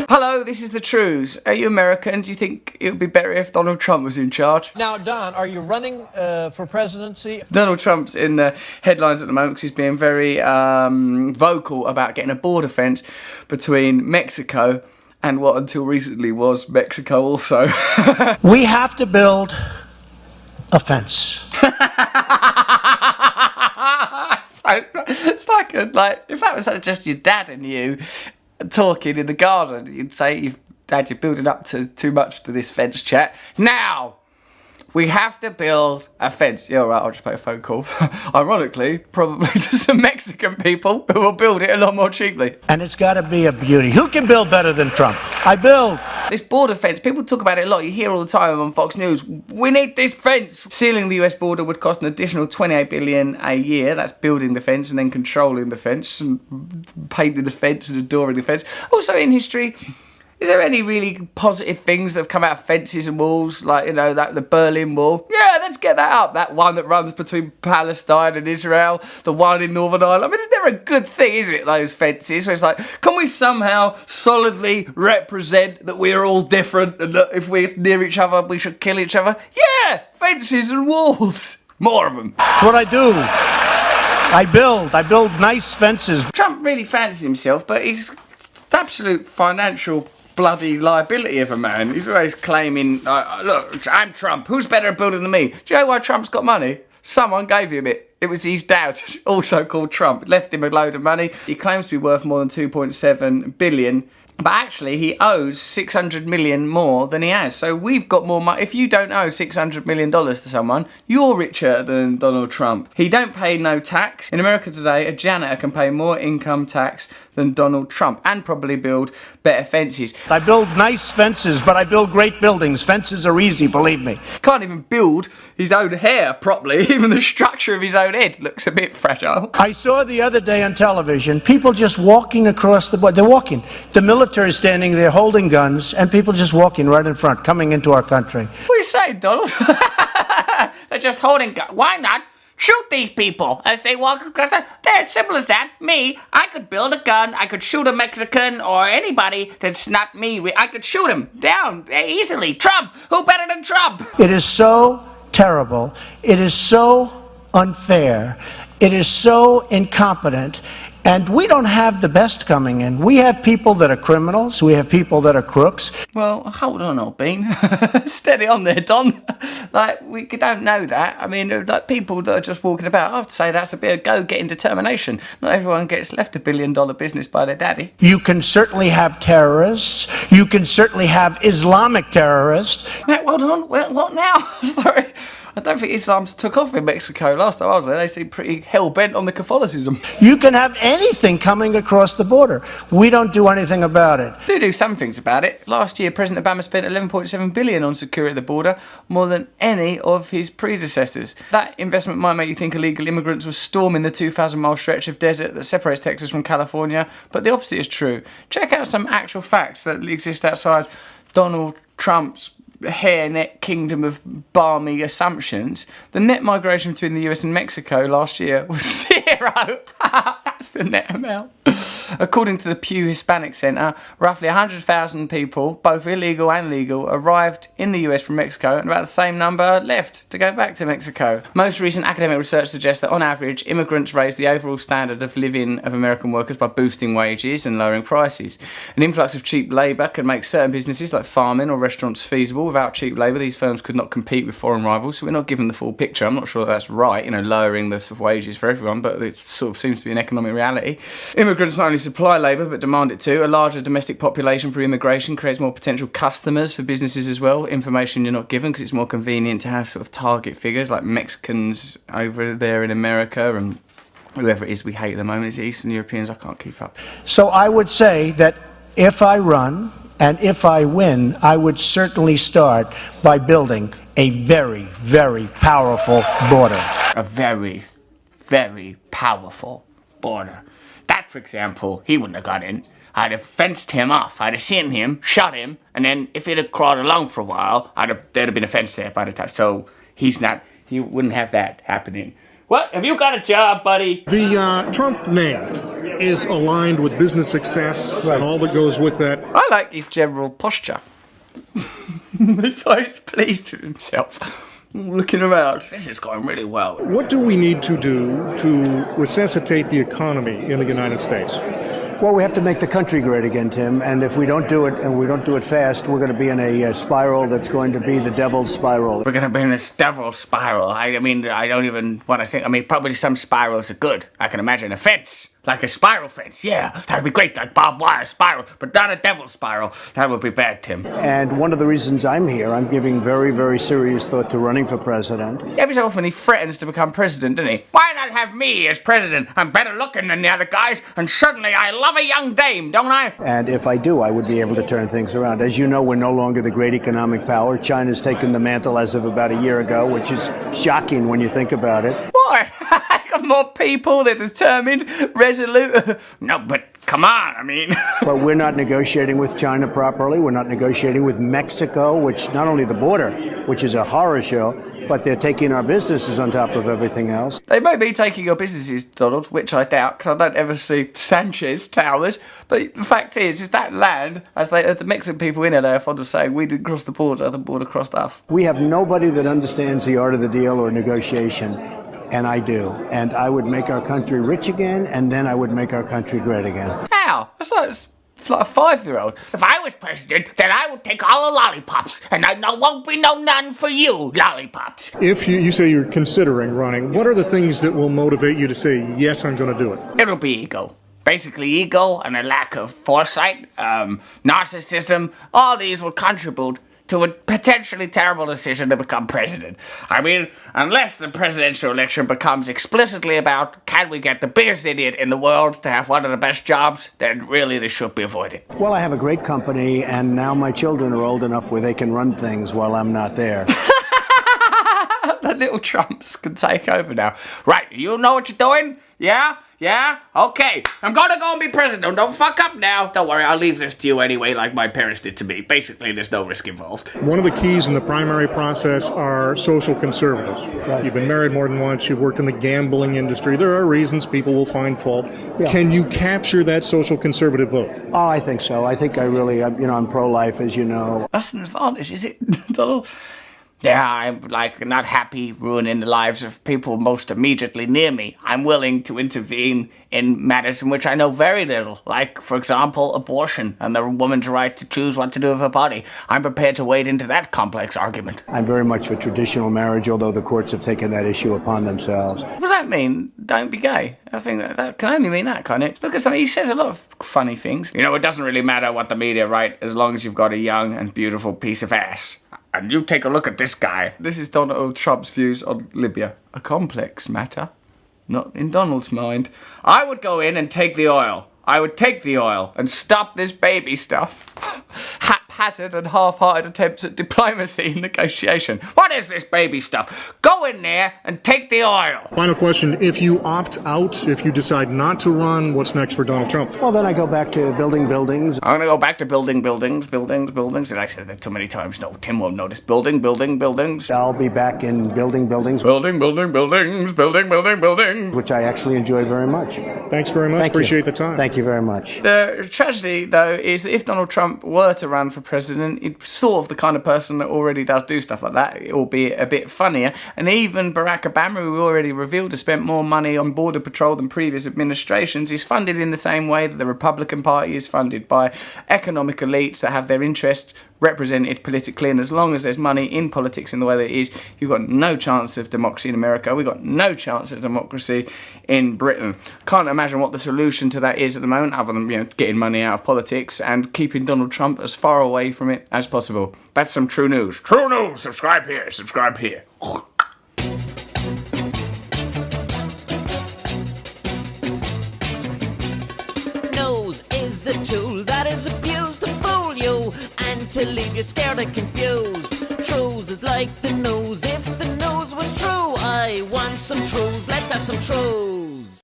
Hello, this is the Trews. Are you American? Do you think it would be better if Donald Trump was in charge? Now, Don, are you running for presidency? Donald Trump's in the headlines at the moment because he's being very vocal about getting a border fence between Mexico and what until recently was Mexico also. We have to build a fence. It's like if that was just your dad and you talking in the garden, you'd say, Dad, you're building up to too much to this fence chat. Now, we have to build a fence. Yeah, all right, I'll just make a phone call. Ironically, probably to some Mexican people who will build it a lot more cheaply. And it's got to be a beauty. Who can build better than Trump? I build. This border fence, people talk about it a lot. You hear all the time on Fox News, we need this fence. Sealing the US border would cost an additional $28 billion a year. That's building the fence and then controlling the fence and painting the fence and adoring the fence. Also in history, is there any really positive things that have come out of fences and walls? Like, you know, the Berlin Wall. Yeah, let's get that up. That one that runs between Palestine and Israel. The one in Northern Ireland. I mean, it's never a good thing, isn't it, those fences? Where it's like, can we somehow solidly represent that we're all different and that if we're near each other, we should kill each other? Yeah, fences and walls. More of them. That's what I do. I build nice fences. Trump really fancies himself, but he's absolute financial bloody liability of a man. He's always claiming, look, I'm Trump. Who's better at building than me? Do you know why Trump's got money? Someone gave him it. It was his dad, also called Trump. Left him a load of money. He claims to be worth more than 2.7 billion. But actually, he owes 600 million more than he has. So we've got more money. If you don't owe $600 million to someone, you're richer than Donald Trump. He don't pay no tax. In America today, a janitor can pay more income tax than Donald Trump and probably build better fences. I build nice fences, but I build great buildings. Fences are easy, believe me. Can't even build his own hair properly. Even the structure of his own head looks a bit fragile. I saw the other day on television people just walking across the border. They're walking. The military is standing there holding guns, and people just walking right in front, coming into our country. What are you saying, Donald? They're just holding guns. Why not shoot these people as they walk across the... They're as simple as that. Me, I could build a gun. I could shoot a Mexican or anybody that's not me. I could shoot him down easily. Trump. Who better than Trump? It is so terrible. It is so unfair. It is so incompetent. And we don't have the best coming in. We have people that are criminals. We have people that are crooks. Well, hold on, old bean. Steady on there, Don. We don't know that. I mean, people that are just walking about, I have to say that's a bit of go-getting determination. Not everyone gets left $1 billion business by their daddy. You can certainly have terrorists. You can certainly have Islamic terrorists. Now, hold on. What now? Sorry. I don't think Islam took off in Mexico. Last time I was there, they seemed pretty hell-bent on the Catholicism. You can have anything coming across the border. We don't do anything about it. Do some things about it. Last year, President Obama spent $11.7 billion on security at the border, more than any of his predecessors. That investment might make you think illegal immigrants were storming the 2,000-mile stretch of desert that separates Texas from California, but the opposite is true. Check out some actual facts that exist outside Donald Trump's hairnet kingdom of balmy assumptions. The net migration between the US and Mexico last year was 0. That's the net amount. According to the Pew Hispanic Center, roughly 100,000 people, both illegal and legal, arrived in the US from Mexico, and about the same number left to go back to Mexico. Most recent academic research suggests that on average, immigrants raise the overall standard of living of American workers by boosting wages and lowering prices. An influx of cheap labour can make certain businesses like farming or restaurants feasible. Without cheap labour, these firms could not compete with foreign rivals, so we're not given the full picture. I'm not sure that's right, lowering the wages for everyone, but it sort of seems to be an economic reality. Immigrants not only supply labour but demand it too. A larger domestic population through immigration creates more potential customers for businesses as well. Information you're not given because it's more convenient to have sort of target figures like Mexicans over there in America and whoever it is we hate at the moment. It's Eastern Europeans. I can't keep up. So I would say that if I run and if I win, I would certainly start by building a very, very powerful border. A very, very powerful border. That, for example, he wouldn't have got in. I'd have fenced him off. I'd have seen him, shot him, and then if he'd have crawled along for a while, there'd have been a fence there by the time. So he wouldn't have that happening. What? Have you got a job, buddy? The Trump man is aligned with business success and all that goes with that. I like his general posture. He's always pleased with himself. Looking around. This is going really well. What do we need to do to resuscitate the economy in the United States? Well, we have to make the country great again, Tim, and if we don't do it, and we don't do it fast, we're going to be in a spiral that's going to be the devil's spiral. We're going to be in this devil's spiral. I mean, I don't even want to think. I mean, probably some spirals are good. I can imagine a fence. Like a spiral fence, yeah, that'd be great, like barbed wire spiral, but not a devil's spiral. That would be bad, Tim. And one of the reasons I'm here, I'm giving very, very serious thought to running for president. Every so often he threatens to become president, doesn't he? Why not have me as president? I'm better looking than the other guys, and suddenly I love a young dame, don't I? And if I do, I would be able to turn things around. As you know, we're no longer the great economic power. China's taken the mantle as of about a year ago, which is shocking when you think about it. Why? Got more people, they're determined, resolute. No, but come on, I mean. But we're not negotiating with China properly. We're not negotiating with Mexico, which not only the border, which is a horror show, but they're taking our businesses on top of everything else. They may be taking your businesses, Donald, which I doubt, because I don't ever see Sanchez Towers. But the fact is that land, as the Mexican people in LA are fond of saying, we didn't cross the border crossed us. We have nobody that understands the art of the deal or negotiation. And I do. And I would make our country rich again, and then I would make our country great again. How? It's like a 5-year-old. If I was president, then I would take all the lollipops, and there won't be none for you, lollipops. If you say you're considering running, what are the things that will motivate you to say, yes, I'm going to do it? It'll be ego. Basically ego and a lack of foresight, narcissism, all these will contribute to a potentially terrible decision to become president. I mean, unless the presidential election becomes explicitly about can we get the biggest idiot in the world to have one of the best jobs, then really this should be avoided. Well, I have a great company, and now my children are old enough where they can run things while I'm not there. The little Trumps can take over now. Right, you know what you're doing? Yeah? Yeah? Okay. I'm gonna go and be president. Don't fuck up now. Don't worry, I'll leave this to you anyway, like my parents did to me. Basically, there's no risk involved. One of the keys in the primary process are social conservatives. Right. You've been married more than once. You've worked in the gambling industry. There are reasons people will find fault. Yeah. Can you capture that social conservative vote? Oh, I think so. I think I'm pro-life, as you know. That's an advantage, is it, Donald? Yeah, I'm not happy ruining the lives of people most immediately near me. I'm willing to intervene in matters in which I know very little, like, for example, abortion and the woman's right to choose what to do with her body. I'm prepared to wade into that complex argument. I'm very much for traditional marriage, although the courts have taken that issue upon themselves. What does that mean? Don't be gay? I think that can only mean that, can't it? Look at something, he says a lot of funny things. You know, it doesn't really matter what the media write as long as you've got a young and beautiful piece of ass. And you take a look at this guy. This is Donald Trump's views on Libya. A complex matter, not in Donald's mind. I would go in and take the oil. I would take the oil and stop this baby stuff. Haphazard and half-hearted attempts at diplomacy and negotiation. What is this baby stuff? Go in there and take the oil. Final question. If you opt out, if you decide not to run, what's next for Donald Trump? Well, then I go back to building buildings. I'm going to go back to buildings. Did I say that too many times? No, Tim won't notice. Buildings. I'll be back in building buildings. Building. Which I actually enjoy very much. Thanks very much. Appreciate the time. Thank you very much. The tragedy, though, is that if Donald Trump were to run for president, he's sort of the kind of person that already does do stuff like that, albeit a bit funnier. And even Barack Obama, who already revealed to spend more money on border patrol than previous administrations, is funded in the same way that the Republican Party is funded, by economic elites that have their interests represented politically. And as long as there's money in politics in the way that it is, you've got no chance of democracy in America. We've got no chance of democracy in Britain. Can't imagine what the solution to that is at the moment, other than getting money out of politics and keeping Donald Trump as far away from it as possible. That's some true news. True news! Subscribe here. Nose is a tool that is abused to fool you and to leave you scared and confused. Trews is like the nose. If the nose was true, I want some Trews. Let's have some Trews.